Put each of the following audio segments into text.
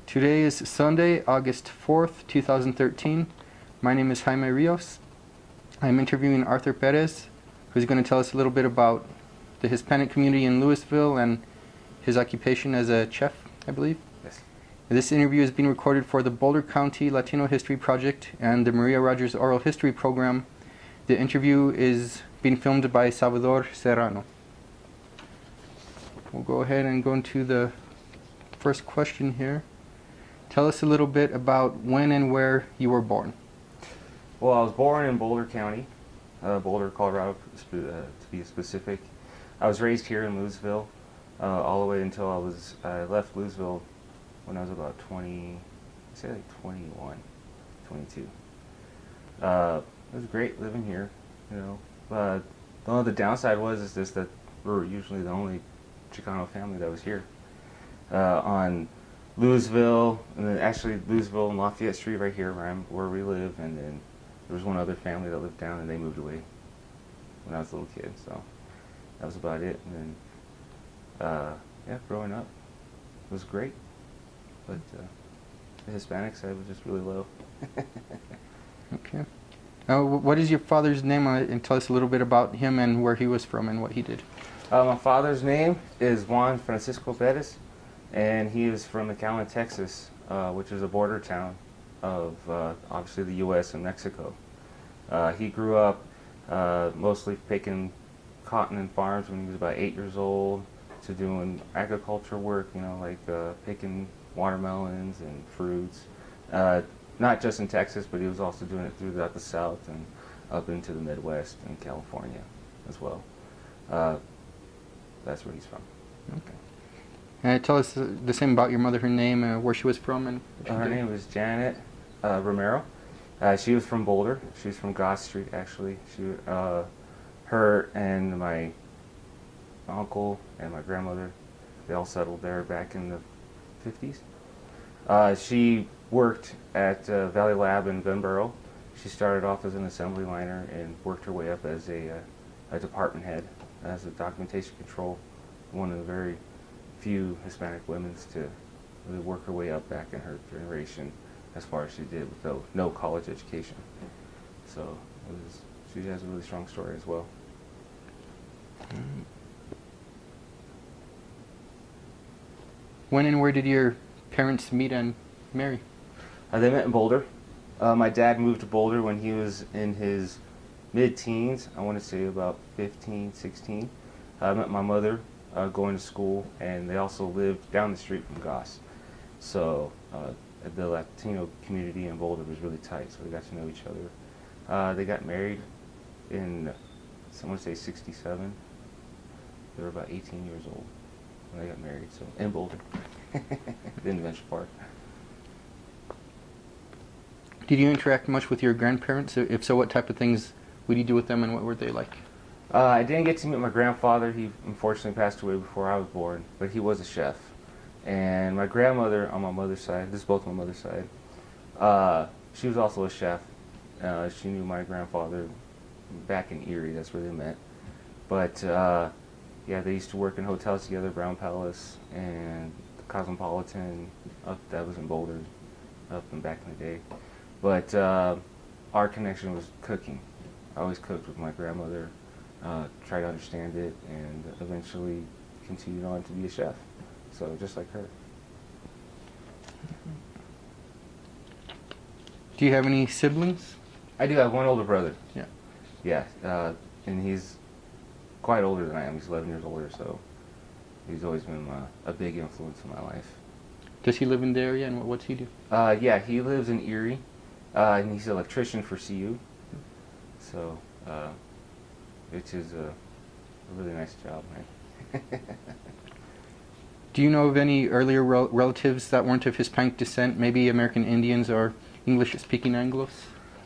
Today is Sunday, August 4th, 2013. My name is Jaime Rios. I'm interviewing Arthur Perez, who's going to tell us a little bit about the Hispanic community in Louisville and his occupation as a chef, I believe. Yes. This interview is being recorded for the Boulder County Latino History Project and the Maria Rogers Oral History Program. The interview is being filmed by Salvador Serrano. We'll go ahead and go into the first question here. Tell us a little bit about when and where you were born. Well, I was born in Boulder County, Boulder, Colorado, to be specific. I was raised here in Louisville all the way until I left Louisville when I was about 21, 22. It was great living here, you know. The only downside is just that we were usually the only Chicano family that was here. On Louisville, and then actually Louisville and Lafayette Street right here where we live, and then there was one other family that lived down and they moved away when I was a little kid, so that was about it. And then, yeah, growing up was great, but the Hispanic side was just really low. Okay. What is your father's name, and tell us a little bit about him and where he was from and what he did. My father's name is Juan Francisco Perez, and he is from McAllen, Texas, which is a border town of obviously the U.S. and Mexico. He grew up mostly picking cotton and farms when he was about 8 years old, to doing agriculture work, you know, like picking watermelons and fruits. Not just in Texas, but he was also doing it throughout the South and up into the Midwest and California as well. That's where he's from. Okay. Tell us the same about your mother, her name, where she was from, and her name was Janet Romero. She was from Boulder. She was from Goss Street, actually. Her and my uncle and my grandmother, they all settled there back in the 50s. She worked at Valley Lab in Vinboro. She started off as an assembly liner and worked her way up as a department head, as a documentation control, one of the very few Hispanic women to really work her way up back in her generation as far as she did with no college education. So she has a really strong story as well. When and where did your parents meet and marry? They met in Boulder. My dad moved to Boulder when he was in his mid-teens, I want to say about 15, 16. I met my mother going to school, and they also lived down the street from Goss. So the Latino community in Boulder was really tight, so they got to know each other. They got married in, I want to say 67. They were about 18 years old when they got married, so in Boulder, in Venture Park. Did you interact much with your grandparents? If so, what type of things would you do with them, and what were they like? I didn't get to meet my grandfather. He unfortunately passed away before I was born, but he was a chef. And my grandmother on my mother's side, this is both my mother's side, she was also a chef. She knew my grandfather back in Erie, that's where they met. But yeah, they used to work in hotels together, Brown Palace and the Cosmopolitan, that was in Boulder, up and back in the day. But our connection was cooking. I always cooked with my grandmother, tried to understand it, and eventually continued on to be a chef. So just like her. Do you have any siblings? I do have one older brother. Yeah. Yeah, and he's quite older than I am. He's 11 years older, so he's always been a big influence in my life. Does he live in the area, and what's he do? Yeah, he lives in Erie, and he's an electrician for CU. So, which is a really nice job, right? Do you know of any earlier relatives that weren't of Hispanic descent, maybe American Indians or English-speaking Anglos?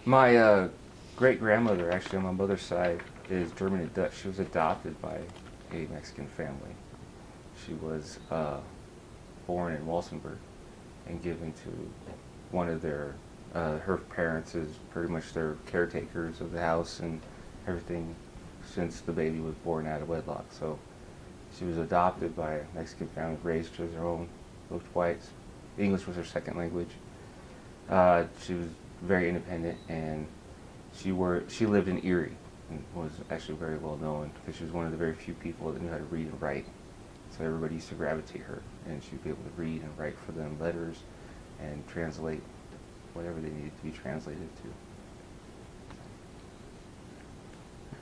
My great-grandmother, actually, on my mother's side, is German and Dutch. She was adopted by a Mexican family. She was born in Walsenburg and given to one of their, her parents is pretty much their caretakers of the house and everything since the baby was born out of wedlock. So she was adopted by a Mexican family, raised as her own, looked white, English was her second language. She was very independent, and she lived in Erie and was actually very well known because she was one of the very few people that knew how to read and write. So everybody used to gravitate her, and she'd be able to read and write for them letters and translate whatever they needed to be translated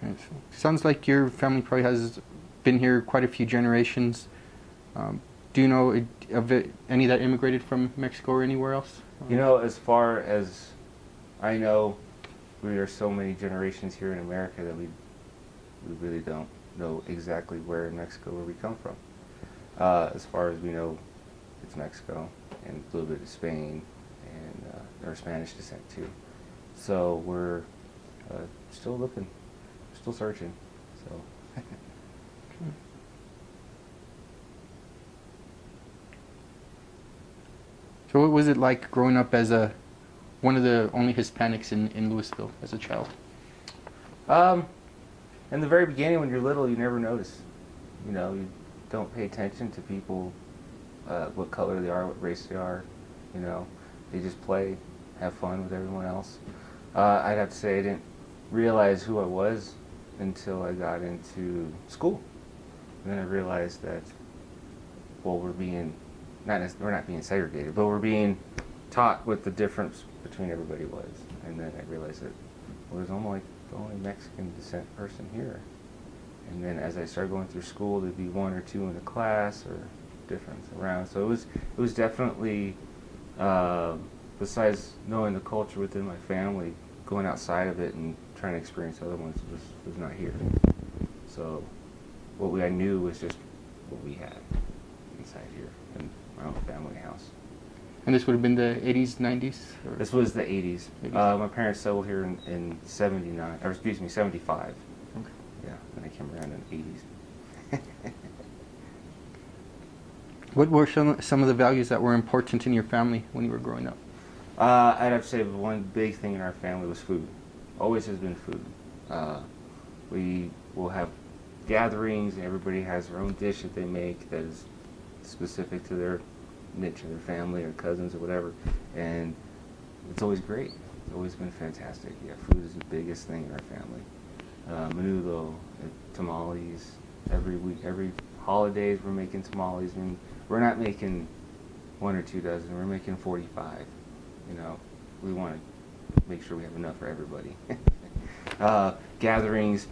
to. Sounds like your family probably has been here quite a few generations. Do you know of any that immigrated from Mexico or anywhere else? You know, as far as I know, we are so many generations here in America that we really don't know exactly where in Mexico where we come from. As far as we know, it's Mexico and a little bit of Spain and or Spanish descent too. So we're still looking, still searching. So. So what was it like growing up as one of the only Hispanics in Louisville as a child? In the very beginning, when you're little, you never notice. You know, you don't pay attention to people, what color they are, what race they are. You know, they just play, have fun with everyone else. I'd have to say I didn't realize who I was until I got into school. And then I realized that, well, we're not being segregated, but we're being taught what the difference between everybody was. And then I realized that well, there's only the only Mexican descent person here. And then as I started going through school, there'd be one or two in a class or difference around. So it was definitely, besides knowing the culture within my family, going outside of it and trying to experience other ones was not here. So what I knew was just what we had inside here in my own family house. And this would have been the 80s, 90s? Or? This was the 80s. 80s. My parents settled here in 79, or excuse me, 75. Okay. Yeah, and I came around in the 80s. What were some of the values that were important in your family when you were growing up? I'd have to say one big thing in our family was food. Always has been food. We will have gatherings, and everybody has their own dish that they make that is specific to their niche or their family or cousins or whatever, and it's always great. It's always been fantastic. Yeah, food is the biggest thing in our family. Menudo, tamales, every week, every holidays we're making tamales, and we're not making 1 or 2 dozen, we're making 45. You know, we want to make sure we have enough for everybody. Gatherings,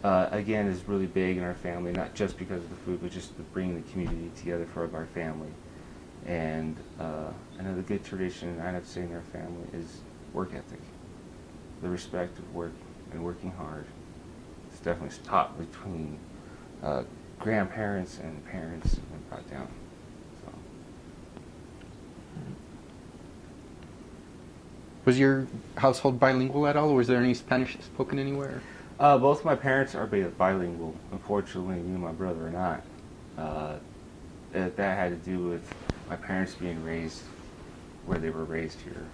again, is really big in our family, not just because of the food, but just bringing the community together for our family. And another good tradition I'd have to say in our family is work ethic. The respect of work and working hard. It's definitely taught between grandparents and parents and brought down. So. Was your household bilingual at all, or was there any Spanish spoken anywhere? Both my parents are bilingual. Unfortunately, me and my brother are not. That had to do with my parents being raised where they were raised here.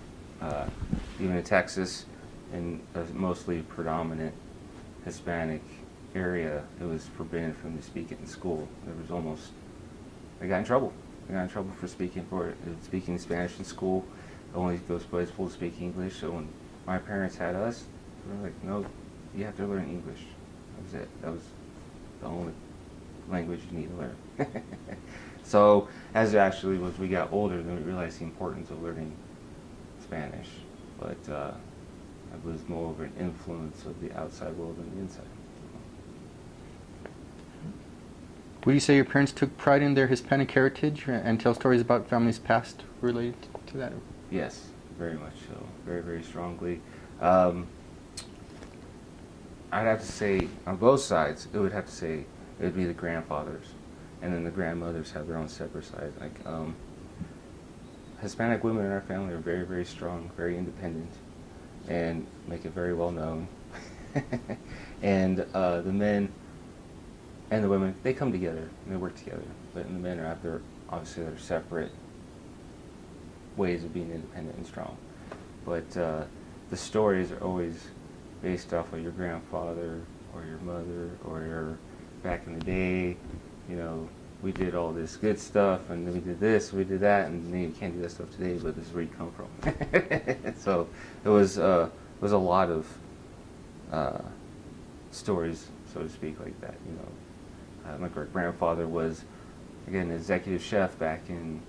Even in Texas, in a mostly predominant Hispanic area, it was forbidden for them to speak it in school. They got in trouble. They got in trouble for speaking Spanish in school. Only those boys supposed to speak English. So when my parents had us, they were like, no, you have to learn English. That was it. That was the only language you need to learn. So as we got older, then we realized the importance of learning Spanish. But it was more of an influence of the outside world than the inside. Would you say your parents took pride in their Hispanic heritage and tell stories about families past related to that? Yes, very much so. Very, very strongly. I'd have to say, on both sides, it would be the grandfathers. And then the grandmothers have their own separate sides. Like, Hispanic women in our family are very, very strong, very independent, and make it very well known. And the men and the women, they come together and they work together. But the men have obviously their separate ways of being independent and strong. But the stories are always based off of your grandfather or your mother or your back in the day, you know, we did all this good stuff, and then we did this, we did that, and then you can't do that stuff today, but this is where you come from. So it was a lot of stories, so to speak, like that. You know, my great grandfather was, again, an executive chef back in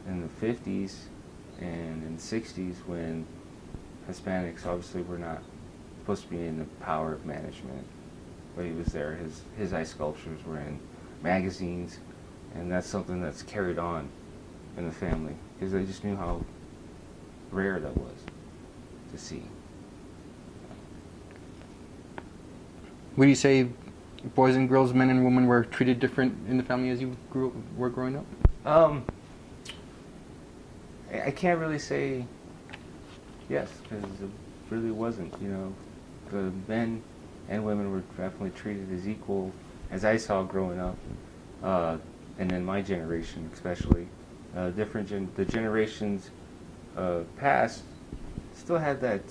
the 50s and in the 60s, when Hispanics obviously were not supposed to be in the power of management, but he was there. His ice sculptures were in magazines, and that's something that's carried on in the family, because they just knew how rare that was to see. Would you say boys and girls, men and women, were treated different in the family as you were growing up? I can't really say yes, because it really wasn't. You know, the men and women were definitely treated as equal, as I saw growing up, and then my generation especially. The generations past still had that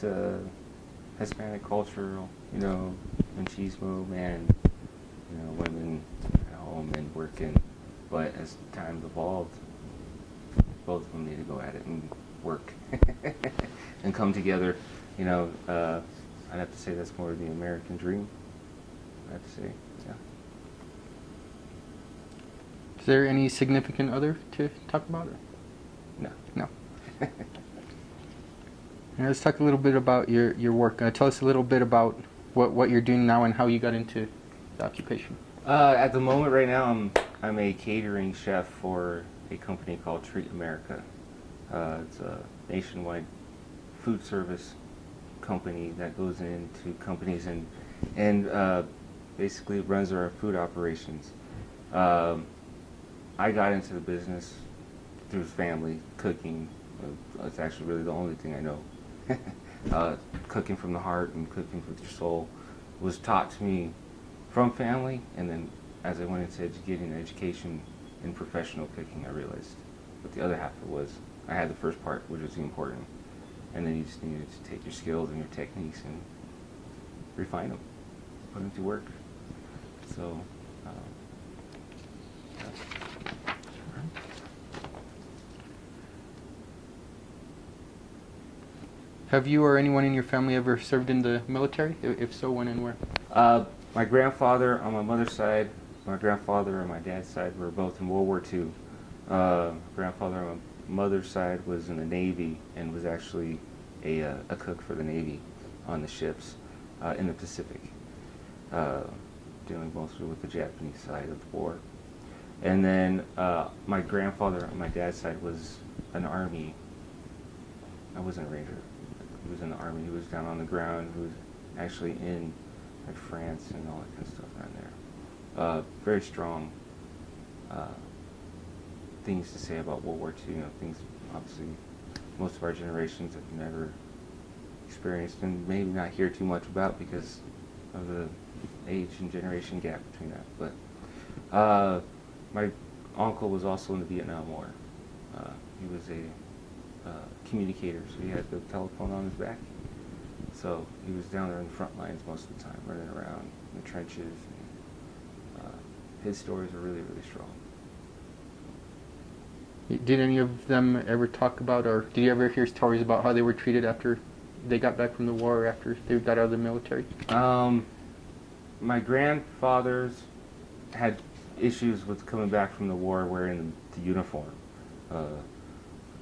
Hispanic culture, you know, machismo, man, you know, women at home and working. But as time evolved, both of them need to go at it and work and come together. You know, I'd have to say that's more of the American dream. I have to say, yeah. Is there any significant other to talk about? Or? No. No. And let's talk a little bit about your work. Tell us a little bit about what you're doing now and how you got into the occupation. At the moment, right now, I'm a catering chef for a company called Treat America. It's a nationwide food service company that goes into companies and basically runs our food operations. I got into the business through family cooking. It's actually really the only thing I know. Cooking from the heart and cooking with your soul was taught to me from family, and then as I went into getting education in professional cooking, I realized what the other half of it was. I had the first part, which was important, and then you just needed to take your skills and your techniques and refine them, put them to work. So, yeah. Have you or anyone in your family ever served in the military? If so, when and where? My grandfather on my mother's side, my grandfather on my dad's side were both in World War II. Grandfather on my mother's side was in the Navy and was actually a cook for the Navy on the ships in the Pacific, dealing mostly with the Japanese side of the war. And then my grandfather on my dad's side was an Army. I wasn't a Ranger. He was in the Army. He was down on the ground. He was actually in like France and all that kind of stuff down there. Very strong things to say about World War II. You know, things obviously most of our generations have never experienced and maybe not hear too much about because of the age and generation gap between that. But my uncle was also in the Vietnam War. He was a communicator, so he had the telephone on his back. So he was down there in the front lines most of the time, running around in the trenches. And, his stories are really, really strong. Did any of them ever talk about, or did you ever hear stories about how they were treated after they got back from the war or after they got out of the military? My grandfathers had issues with coming back from the war wearing the uniform.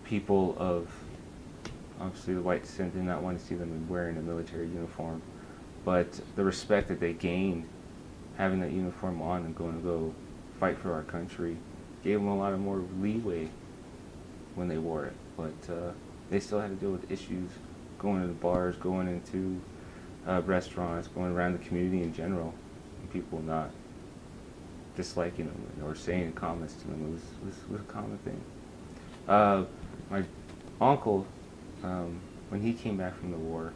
People of obviously the white descent did not want to see them wearing a military uniform, but the respect that they gained having that uniform on and going to go fight for our country gave them a lot of more leeway when they wore it. But they still had to deal with issues going to the bars, going into restaurants, going around the community in general, and people not disliking them or saying comments to them. It was a common thing. My uncle, when he came back from the war,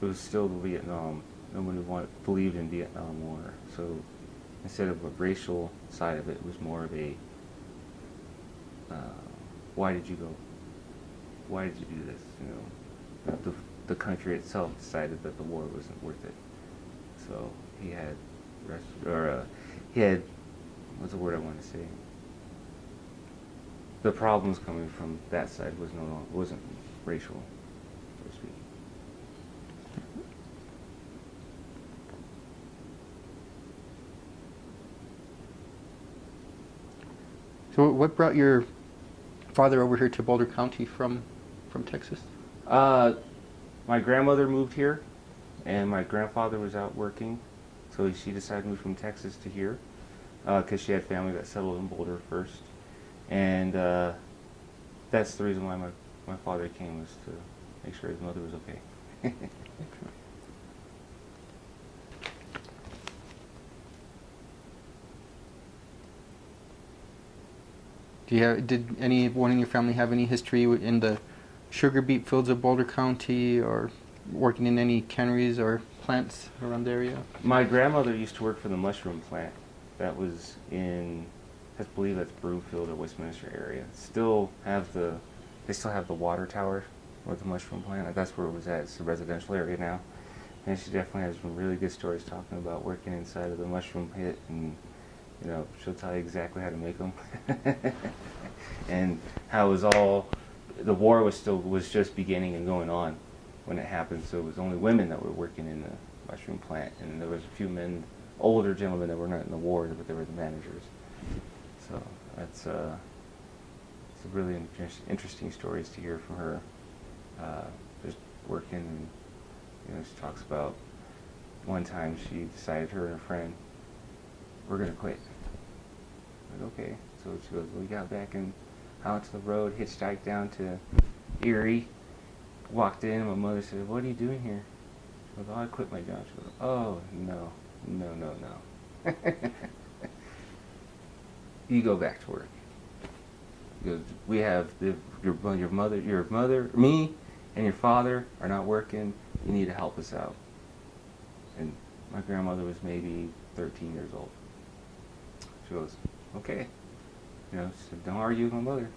it was still the Vietnam. No one believed in Vietnam War. So instead of a racial side of it, it was more of a, why did you go? Why did you do this? You know, the country itself decided that the war wasn't worth it. So he had he had, what's the word I want to say? The problems coming from that side wasn't racial, so to speak. So what brought your father over here to Boulder County from Texas? My grandmother moved here, and my grandfather was out working, so she decided to move from Texas to here, because she had family that settled in Boulder first. And that's the reason why my father came, was to make sure his mother was okay. Did anyone in your family have any history in the sugar beet fields of Boulder County, or working in any canneries or plants around the area? My grandmother used to work for the mushroom plant that was in, I believe that's Broomfield or Westminster area. They still have the water tower with the mushroom plant. That's where it was at. It's a residential area now. And she definitely has some really good stories talking about working inside of the mushroom pit, and you know, she'll tell you exactly how to make them. And how it was all, the war was just beginning and going on when it happened, so it was only women that were working in the mushroom plant, and there was a few men, older gentlemen, that were not in the war, but they were the managers. So that's it's a really interesting stories to hear from her, just working. And you know, she talks about one time she decided, her and her friend, we're gonna quit. Like, okay. So she goes, we got back out to the road, hitchhiked down to Erie, walked in, and my mother said, what are you doing here? She goes, oh, I quit my job. She goes, oh, no. You go back to work. Because we have your mother, me, and your father are not working. You need to help us out. And my grandmother was maybe 13 years old. She goes, okay. You know, she said, don't argue with my mother.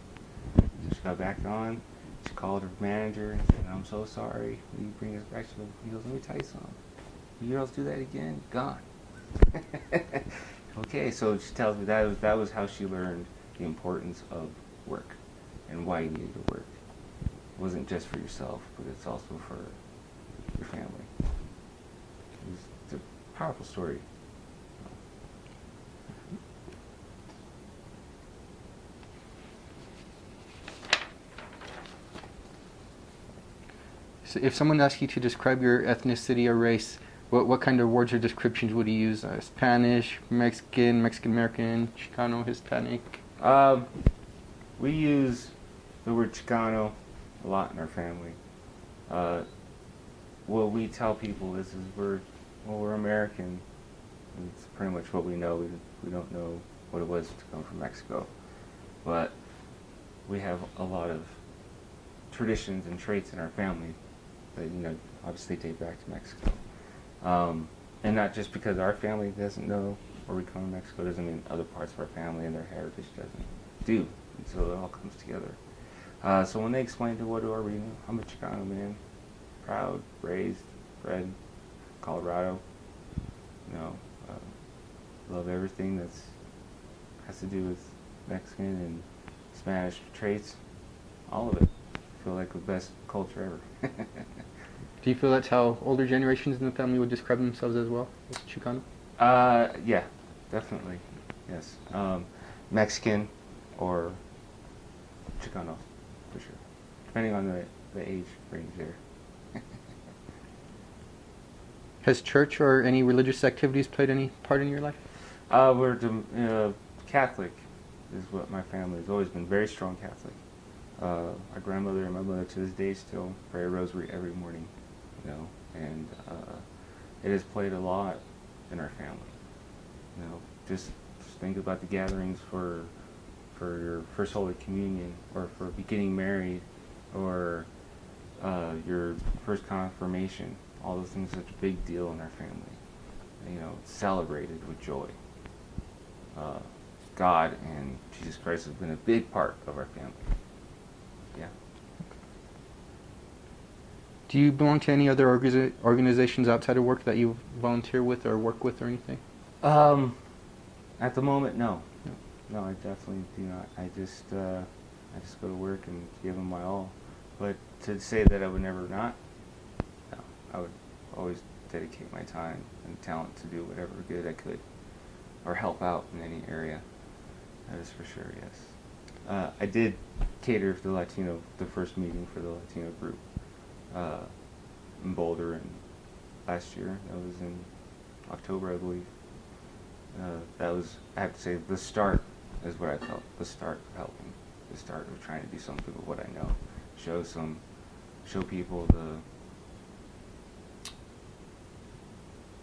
So she got back on. She called her manager and said, I'm so sorry. Will you bring us back? He goes, let me tell you something. You girls do that again, gone. Okay, so she tells me that was how she learned the importance of work and why you needed to work. It wasn't just for yourself, but it's also for your family. It's a powerful story. So if someone asked you to describe your ethnicity or race, what kind of words or descriptions would you use? Spanish, Mexican, Mexican-American, Chicano, Hispanic? We use the word Chicano a lot in our family. What we tell people is we're American. It's pretty much what we know. We don't know what it was to come from Mexico. But we have a lot of traditions and traits in our family that, you know, obviously date back to Mexico. And not just because our family doesn't know where we come from Mexico doesn't mean other parts of our family and their heritage doesn't do. And so it all comes together. So when they explain to what do I read, I'm a Chicano man, proud, raised, bred, Colorado. You know, love everything that's has to do with Mexican and Spanish traits, all of it. I feel like the best culture ever. Do you feel that's how older generations in the family would describe themselves as well, as Chicano? Yeah, definitely, yes. Mexican or Chicano, for sure, depending on the age range there. Has church or any religious activities played any part in your life? We're Catholic, is what my family has always been, very strong Catholic. My grandmother and my mother to this day still pray a rosary every morning, you know, and it has played a lot in our family. You know, just think about the gatherings for your first Holy Communion, or for getting married, or your first confirmation. All those things are such a big deal in our family. You know, it's celebrated with joy. God and Jesus Christ has been a big part of our family. Yeah. Do you belong to any other organizations outside of work that you volunteer with or work with or anything? At the moment, no. No, I definitely do not. I just go to work and give them my all. But to say that I would never not, no. I would always dedicate my time and talent to do whatever good I could, or help out in any area. That is for sure, yes. I did cater for the first meeting for the Latino group in Boulder last year. That was in October, I believe. That was, I have to say, the start is what I felt. The start of helping. The start of trying to do something with what I know. Show people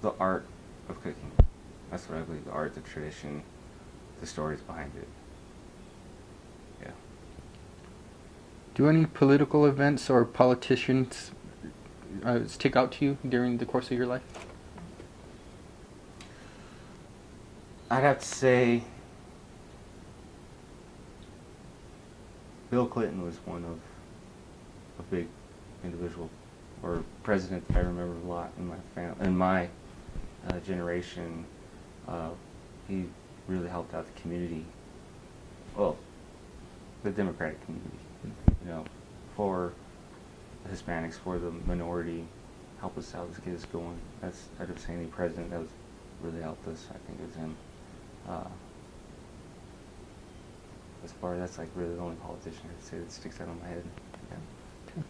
the art of cooking. That's what I believe. The art, the tradition, the stories behind it. Yeah. Do any political events or politicians stick out to you during the course of your life? I'd have to say Bill Clinton was one of a big individual or president that I remember a lot in my generation. He really helped out the community, well, the Democratic community, you know, for the Hispanics, for the minority, help us out, let's get us going. I'd have to say any president that was really helped us, I think it was him. As far as that's like really the only politician I'd say that sticks out on my head. Yeah. Okay.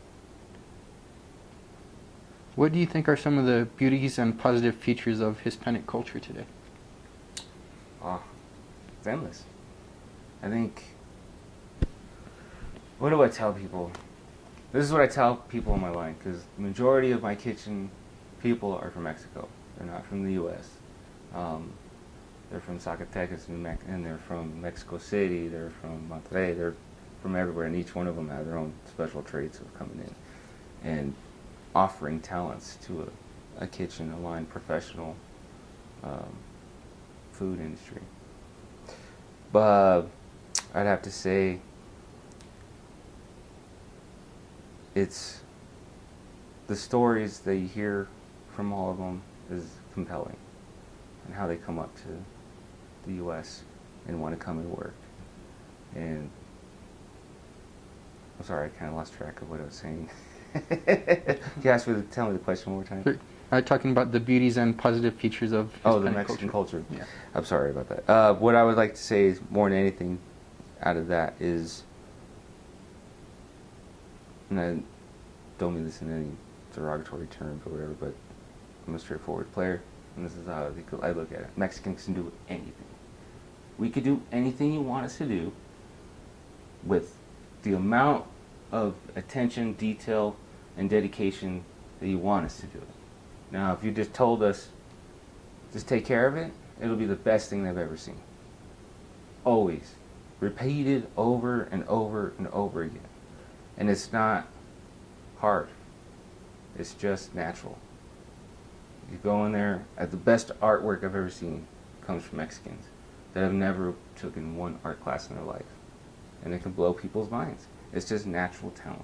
What do you think are some of the beauties and positive features of Hispanic culture today? It's endless. I think, what do I tell people? This is what I tell people in my line, because the majority of my kitchen people are from Mexico. They're not from the U.S. They're from Zacatecas and they're from Mexico City, they're from Monterrey, they're from everywhere, and each one of them have their own special traits of coming in and offering talents to a kitchen, a line professional food industry. But I'd have to say it's the stories that you hear from all of them is compelling, and how they come up to the U.S. and want to come and work. And I'm sorry, I kind of lost track of what I was saying. You asked me to tell me the question one more time. Talking about the beauties and positive features of Hispanic the Mexican culture. Yeah. I'm sorry about that. What I would like to say is, more than anything out of that is, and I don't mean this in any derogatory terms or whatever, but I'm a straightforward player, and this is how I look at it. Mexicans can do anything. We could do anything you want us to do with the amount of attention, detail, and dedication that you want us to do it. Now, if you just told us, just take care of it, it'll be the best thing they've ever seen. Always. Repeated over and over and over again. And it's not hard. It's just natural. You go in there, the best artwork I've ever seen comes from Mexicans that have never taken one art class in their life. And it can blow people's minds. It's just natural talent.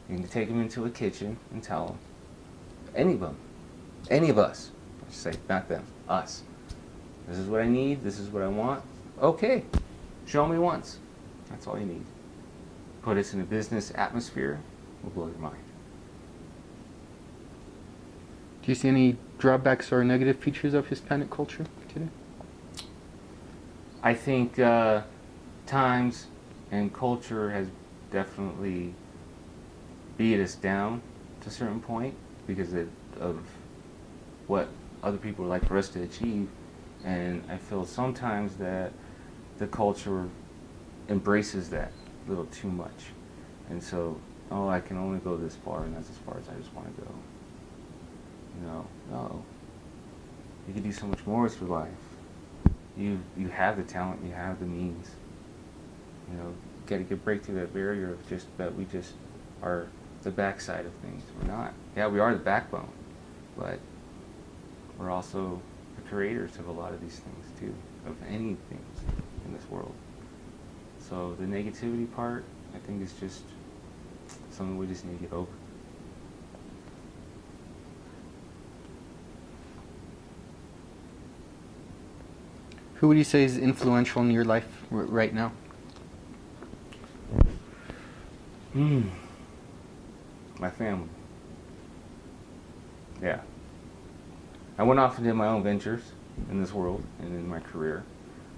You can take them into a kitchen and tell them, any of us, I should say, not them, us. This is what I need, this is what I want. Okay, show me once. That's all you need. Put us in a business atmosphere, we'll blow your mind. Do you see any drawbacks or negative features of Hispanic culture today? I think times and culture has definitely beat us down to a certain point because of what other people would like for us to achieve, and I feel sometimes that the culture embraces that a little too much, and so, oh, I can only go this far, and that's as far as I just want to go. No, you can do so much more with your life. You have the talent, you have the means. Got to break through that barrier of just that we just are the backside of things. We're not. Yeah, we are the backbone, but we're also the creators of a lot of these things too, of anything in this world. So the negativity part, I think, is just something we just need to get over. Who would you say is influential in your life right now? My family. Yeah. I went off and did my own ventures in this world and in my career.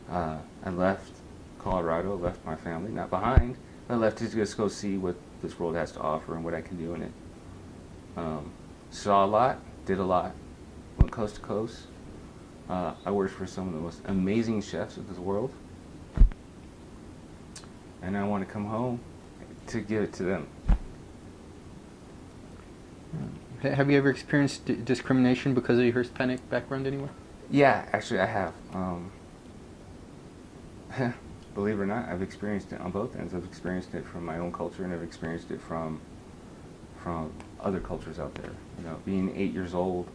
I left Colorado, left my family, not behind. I left to just go see what this world has to offer and what I can do in it. Saw a lot, did a lot, went coast to coast. I worked for some of the most amazing chefs of this world. And I want to come home to give it to them. Have you ever experienced discrimination because of your Hispanic background anywhere? Yeah, actually I have. Believe it or not, I've experienced it on both ends. I've experienced it from my own culture, and I've experienced it from other cultures out there. You know, being 8 years old,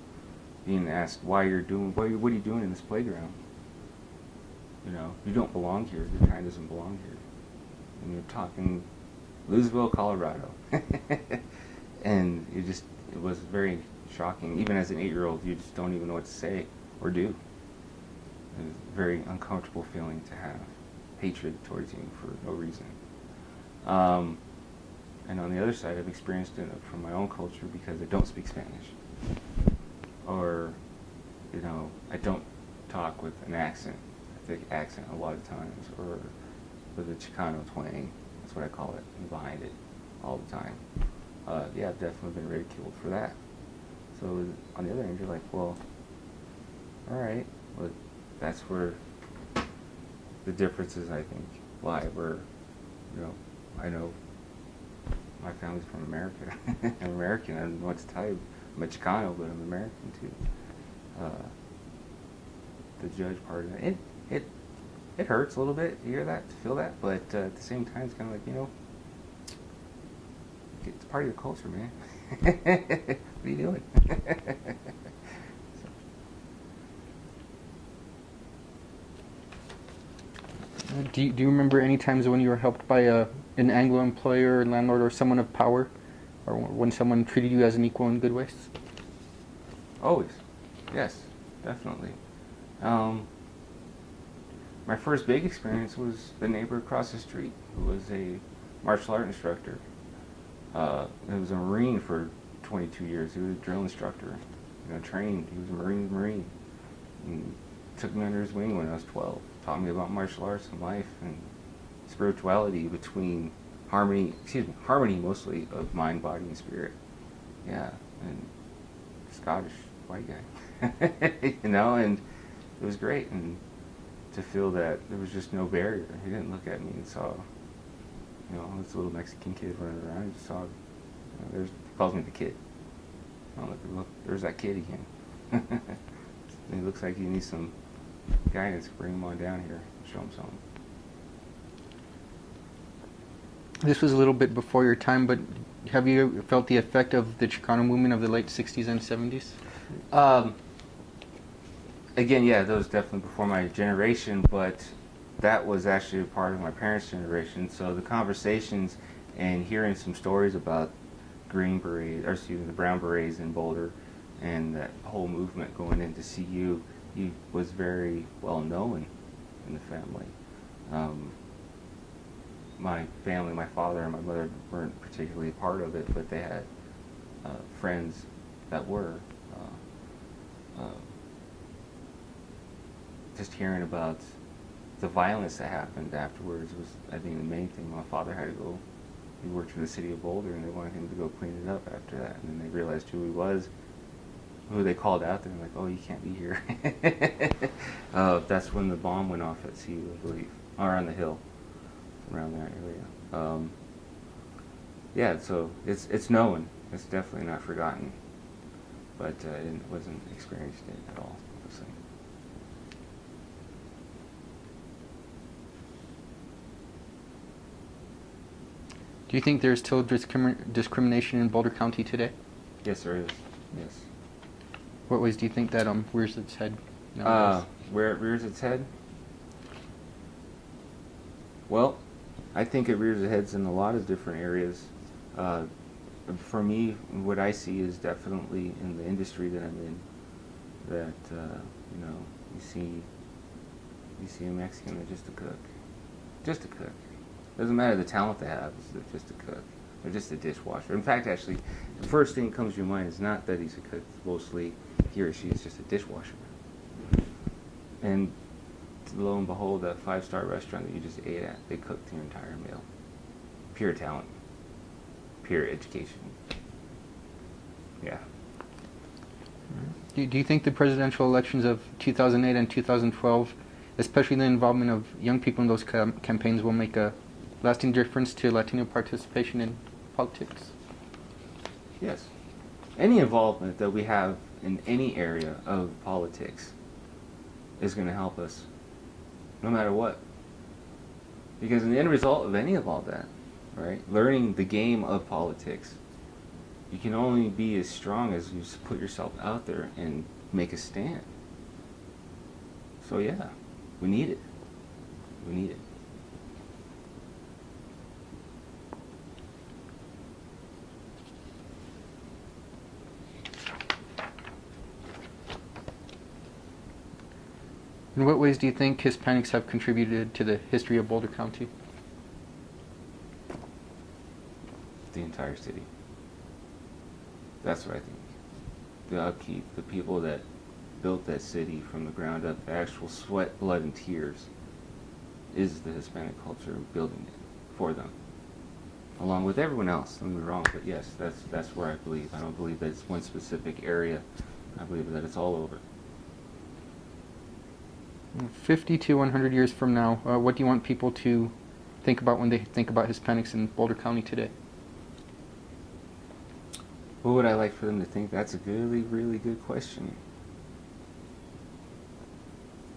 being asked what are you doing in this playground? You know, you don't belong here. Your kind doesn't belong here. And you're talking Louisville, Colorado, and it was very shocking. Even as an 8-year-old, you just don't even know what to say or do. It's a very uncomfortable feeling to have hatred towards you for no reason. And on the other side, I've experienced it from my own culture because I don't speak Spanish. Or, you know, I don't talk with an accent, a thick accent a lot of times, or with a Chicano twang. That's what I call it, behind it all the time. Yeah, I've definitely been ridiculed for that. So on the other end, you're like, well, all right, well, that's where the differences, I think, lie. Where, you know, I know my family's from America. I'm American. I don't know what to tell you. I'm a Chicano, but I'm American too. The judge part of it hurts a little bit to hear that, to feel that, but at the same time, it's kind of like, you know, it's part of your culture, man. What are you doing? Do you remember any times when you were helped by an Anglo employer, landlord, or someone of power, or when someone treated you as an equal in good ways? Always, yes, definitely. My first big experience was the neighbor across the street who was a martial art instructor. He was a Marine for 22 years. He was a drill instructor, you know, trained. He was a Marine. And took me under his wing when I was 12. Taught me about martial arts and life and spirituality between harmony mostly of mind, body, and spirit. Yeah, and Scottish white guy, you know, and it was great. And to feel that there was just no barrier. He didn't look at me and saw, you know, this little Mexican kid running around. He just saw, you know, he calls me the kid. Oh, look, there's that kid again. He looks like he needs some guidance. Bring him on down here, show him something. This was a little bit before your time, but have you felt the effect of the Chicano movement of the late 60s and 70s? Again, yeah, that was definitely before my generation, but that was actually a part of my parents' generation. So the conversations and hearing some stories about the Brown Berets in Boulder, and that whole movement going into CU, he was very well known in the family. My family, my father and my mother weren't particularly a part of it, but they had friends that were. Just hearing about the violence that happened afterwards was, I think, the main thing. My father had to go. He worked for the city of Boulder, and they wanted him to go clean it up after that. And then they realized who he was, who they called out there, and like, oh, you can't be here. That's when the bomb went off at CU, I believe, or on the hill, around that area. Yeah, so it's known. It's definitely not forgotten, but it wasn't experienced it at all, obviously. Do you think there's still discrimination in Boulder County today? Yes, there is. Yes. What ways do you think that rears its head nowadays? Where it rears its head? Well, I think it rears its heads in a lot of different areas. For me, what I see is definitely in the industry that I'm in, that you know, you you see a Mexican, they're just a cook. Just a cook. Doesn't matter the talent they have, they're just a cook. They're just a dishwasher. In fact, actually, the first thing that comes to your mind is not that he's a cook. Mostly, he or she is just a dishwasher. And lo and behold, that five-star restaurant that you just ate at, they cooked your entire meal. Pure talent. Pure education. Yeah. Do you think the presidential elections of 2008 and 2012, especially the involvement of young people in those campaigns, will make a lasting difference to Latino participation in politics? Yes. Any involvement that we have in any area of politics is going to help us, no matter what. Because in the end result of any of all that, right, learning the game of politics, you can only be as strong as you put yourself out there and make a stand. So yeah, we need it. We need it. In what ways do you think Hispanics have contributed to the history of Boulder County? The entire city. That's what I think. The upkeep, the people that built that city from the ground up, the actual sweat, blood, and tears, is the Hispanic culture building it for them. Along with everyone else, don't get me wrong, but yes, that's where I believe. I don't believe that it's one specific area. I believe that it's all over. 50 to 100 years from now, what do you want people to think about when they think about Hispanics in Boulder County today? What would I like for them to think? That's a really, really good question.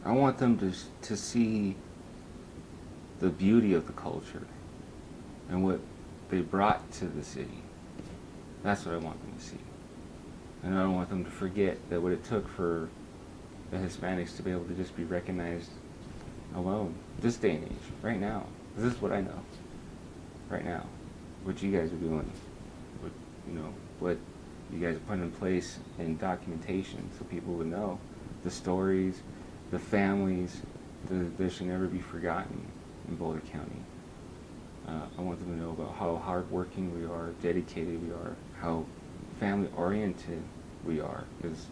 I want them to see the beauty of the culture and what they brought to the city. That's what I want them to see. And I don't want them to forget that what it took for the Hispanics to be able to just be recognized alone, this day and age, right now. This is what I know, right now. What you guys are doing, what you guys are putting in place in documentation so people would know the stories, the families, that should never be forgotten in Boulder County. I want them to know about how hardworking we are, dedicated we are, how family-oriented we are. Because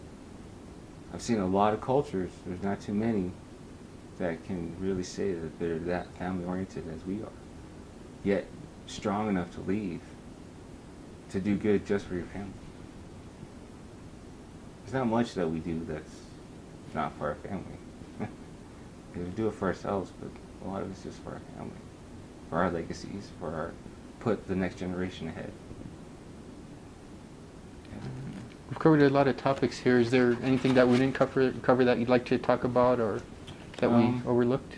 I've seen a lot of cultures, there's not too many that can really say that they're that family-oriented as we are. Yet, strong enough to leave, to do good just for your family. There's not much that we do that's not for our family. We do it for ourselves, but a lot of it's just for our family, for our legacies, put the next generation ahead. Yeah. We've covered a lot of topics here. Is there anything that we didn't cover that you'd like to talk about or that we overlooked?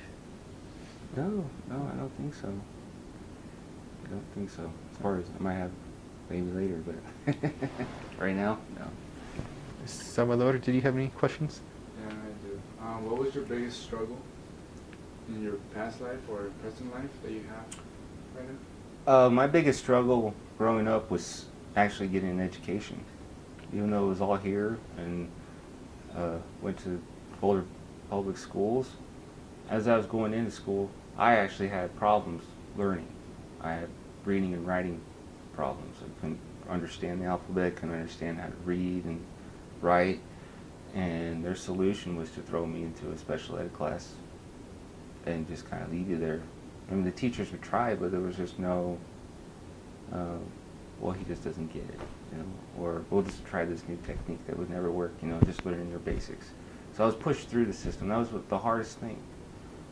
No, I don't think so. I don't think so. As far as I might have maybe later, but right now, no. Salvador, did you have any questions? Yeah, I do. What was your biggest struggle in your past life or present life that you have right now? My biggest struggle growing up was actually getting an education. Even though it was all here and went to Boulder public schools, as I was going into school, I actually had problems learning. I had reading and writing problems. I couldn't understand the alphabet, couldn't understand how to read and write, and their solution was to throw me into a special ed class and just kind of leave you there. I mean, the teachers would try, but there was just no, well, he just doesn't get it, or we'll just try this new technique that would never work, just learning your basics. So I was pushed through the system. That was the hardest thing,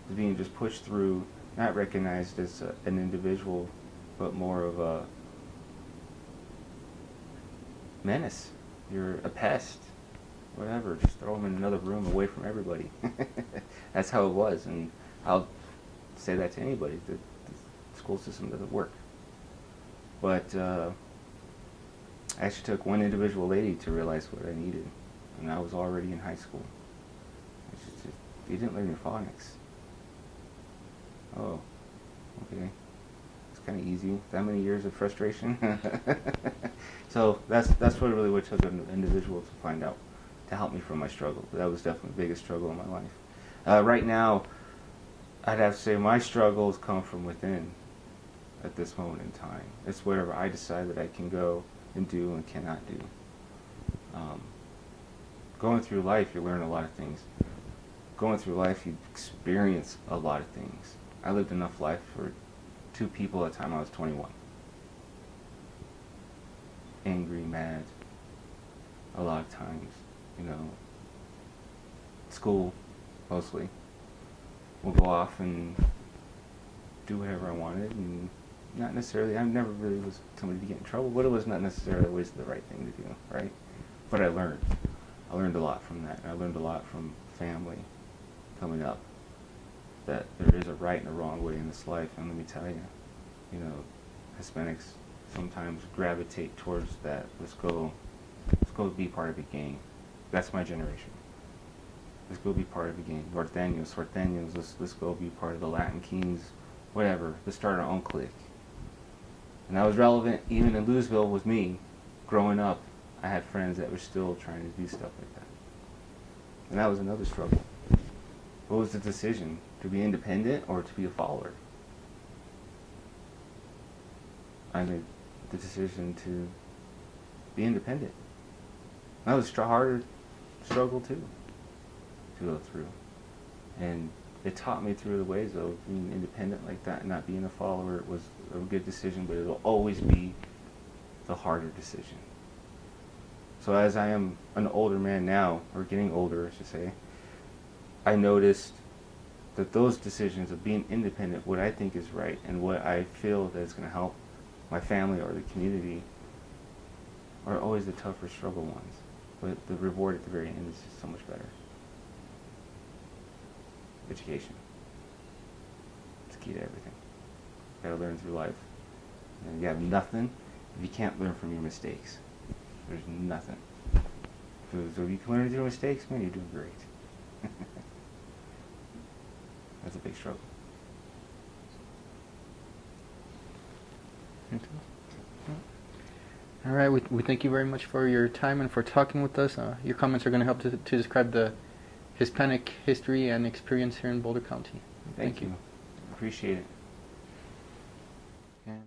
was being just pushed through, not recognized as an individual, but more of a menace. You're a pest, whatever, just throw them in another room away from everybody. That's how it was, and I'll say that to anybody. The school system doesn't work. But I actually took one individual lady to realize what I needed, and I was already in high school. You didn't learn your phonics. Oh, okay. It's kind of easy. That many years of frustration. So that's really what took an individual to find out, to help me from my struggle. That was definitely the biggest struggle in my life. Right now, I'd have to say my struggles come from within at this moment in time. It's whatever I decide that I can go and do and cannot do. Going through life, you learn a lot of things. Going through life, you experience a lot of things. I lived enough life for 2 people at the time I was 21. Angry, mad, a lot of times, you know. School, mostly. We'll go off and do whatever I wanted, and not necessarily, I never really was somebody to get in trouble, but it was not necessarily always the right thing to do, right? But I learned a lot from that. I learned a lot from family coming up, that there is a right and a wrong way in this life, and let me tell you, you know, Hispanics sometimes gravitate towards that. Let's go be part of a gang. That's my generation. Let's go be part of a gang. Norteños, let's go be part of the Latin Kings, whatever. Let's start our own clique. And that was relevant even in Louisville with me. Growing up, I had friends that were still trying to do stuff like that. And that was another struggle. What was the decision? To be independent or to be a follower? I made the decision to be independent. That was a harder struggle too, to go through. And it taught me through the ways of being independent like that and not being a follower. It was a good decision, but it'll always be the harder decision. So as I am an older man now, or getting older I should say, I noticed that those decisions of being independent, what I think is right and what I feel that is going to help my family or the community, are always the tougher struggle ones. But the reward at the very end is just so much better. Education. It's key to everything. You gotta learn through life. And you have nothing if you can't learn from your mistakes. There's nothing. So if you can learn through your mistakes, man, you're doing great. That's a big struggle. All right, we thank you very much for your time and for talking with us. Your comments are going to help to describe the Hispanic history and experience here in Boulder County. Thank you. Appreciate it. And